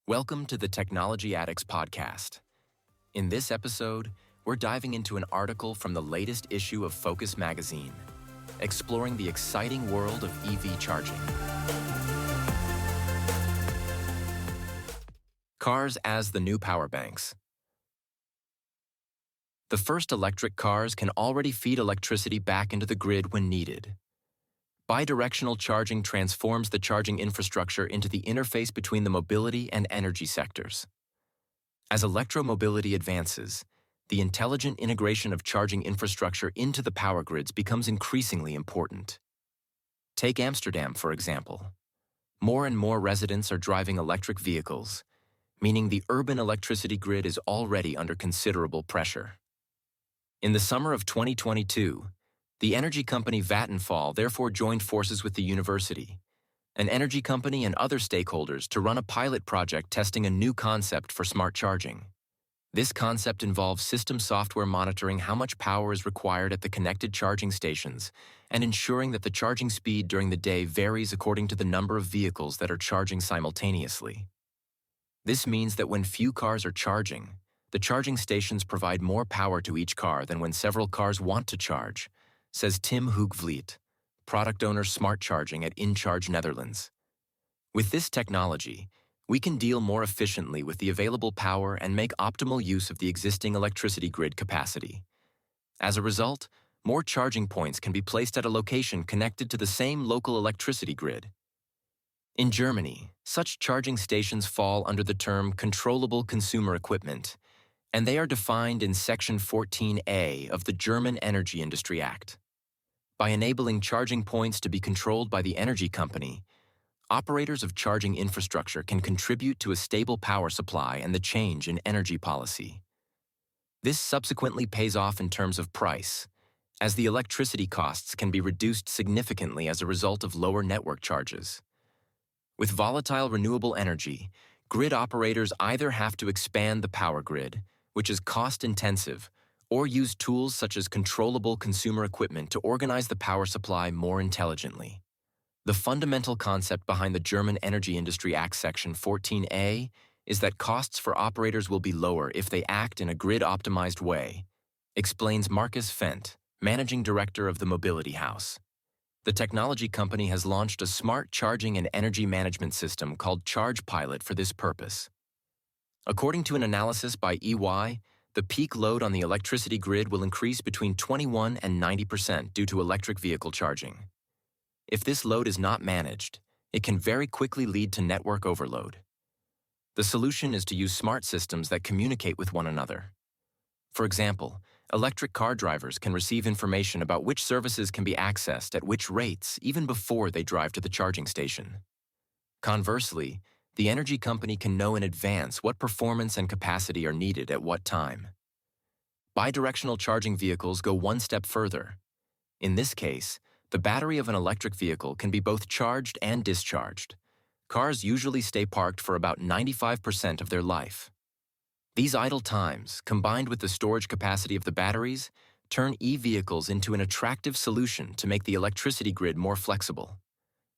Welcome to the Technology Addicts podcast. In this episode, we're diving into an article from the latest issue of Focus magazine, exploring the exciting world of EV charging. Cars as the new power banks. The first electric cars can already feed electricity back into the grid when needed. Bidirectional charging transforms the charging infrastructure into the interface between the mobility and energy sectors. As electromobility advances, the intelligent integration of charging infrastructure into the power grids becomes increasingly important. Take Amsterdam, for example. More and more residents are driving electric vehicles, meaning the urban electricity grid is already under considerable pressure. In the summer of 2022, the energy company Vattenfall therefore joined forces with the university, an energy company and other stakeholders to run a pilot project testing a new concept for smart charging. This concept involves system software monitoring how much power is required at the connected charging stations and ensuring that the charging speed during the day varies according to the number of vehicles that are charging simultaneously. This means that when few cars are charging, the charging stations provide more power to each car than when several cars want to charge, says Tim Hoogvliet, product owner smart charging at InCharge Netherlands. With this technology, we can deal more efficiently with the available power and make optimal use of the existing electricity grid capacity. As a result, more charging points can be placed at a location connected to the same local electricity grid. In Germany, such charging stations fall under the term controllable consumer equipment, and they are defined in Section 14A of the German Energy Industry Act. By enabling charging points to be controlled by the energy company, operators of charging infrastructure can contribute to a stable power supply and the change in energy policy. This subsequently pays off in terms of price, as the electricity costs can be reduced significantly as a result of lower network charges. With volatile renewable energy, grid operators either have to expand the power grid, which is cost-intensive, or use tools such as controllable consumer equipment to organize the power supply more intelligently. The fundamental concept behind the German Energy Industry Act Section 14A is that costs for operators will be lower if they act in a grid-optimized way, explains Marcus Fendt, managing director of the Mobility House. The technology company has launched a smart charging and energy management system called Charge Pilot for this purpose. According to an analysis by EY, the peak load on the electricity grid will increase between 21 and 90% due to electric vehicle charging. If this load is not managed, it can very quickly lead to network overload. The solution is to use smart systems that communicate with one another. For example, electric car drivers can receive information about which services can be accessed at which rates even before they drive to the charging station. Conversely, the energy company can know in advance what performance and capacity are needed at what time. Bidirectional charging vehicles go one step further. In this case, the battery of an electric vehicle can be both charged and discharged. Cars usually stay parked for about 95% of their life. These idle times, combined with the storage capacity of the batteries, turn e-vehicles into an attractive solution to make the electricity grid more flexible.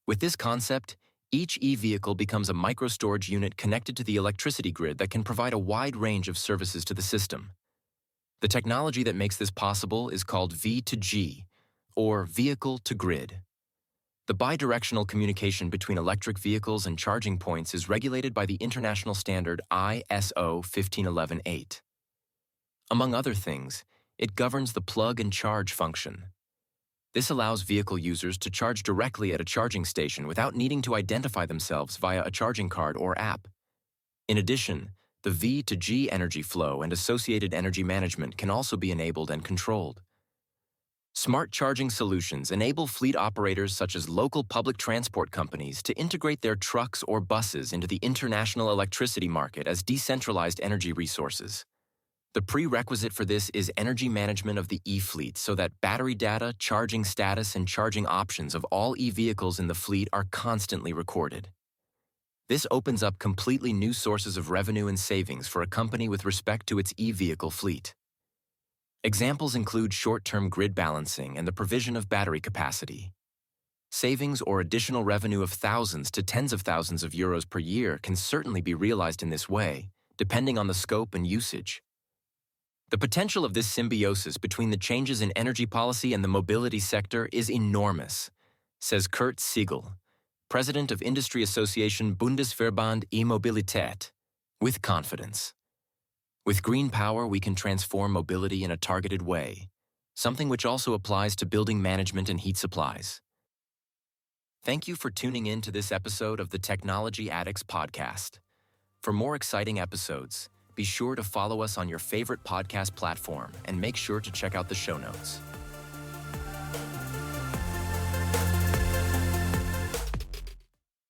With this concept, each e-vehicle becomes a micro-storage unit connected to the electricity grid that can provide a wide range of services to the system. The technology that makes this possible is called V2G, or vehicle-to-grid. The bidirectional communication between electric vehicles and charging points is regulated by the international standard ISO 15118. Among other things, it governs the plug and charge function. This allows vehicle users to charge directly at a charging station without needing to identify themselves via a charging card or app. In addition, the V2G energy flow and associated energy management can also be enabled and controlled. Smart charging solutions enable fleet operators such as local public transport companies to integrate their trucks or buses into the international electricity market as decentralized energy resources. The prerequisite for this is energy management of the e-fleet so that battery data, charging status, and charging options of all e-vehicles in the fleet are constantly recorded. This opens up completely new sources of revenue and savings for a company with respect to its e-vehicle fleet. Examples include short-term grid balancing and the provision of battery capacity. Savings or additional revenue of thousands to tens of thousands of euros per year can certainly be realized in this way, depending on the scope and usage. The potential of this symbiosis between the changes in energy policy and the mobility sector is enormous, says Kurt Siegel, president of Industry Association Bundesverband E-Mobilität, with confidence. With green power, we can transform mobility in a targeted way, something which also applies to building management and heat supplies. Thank you for tuning in to this episode of the Technology Addicts podcast. For more exciting episodes, be sure to follow us on your favorite podcast platform and make sure to check out the show notes.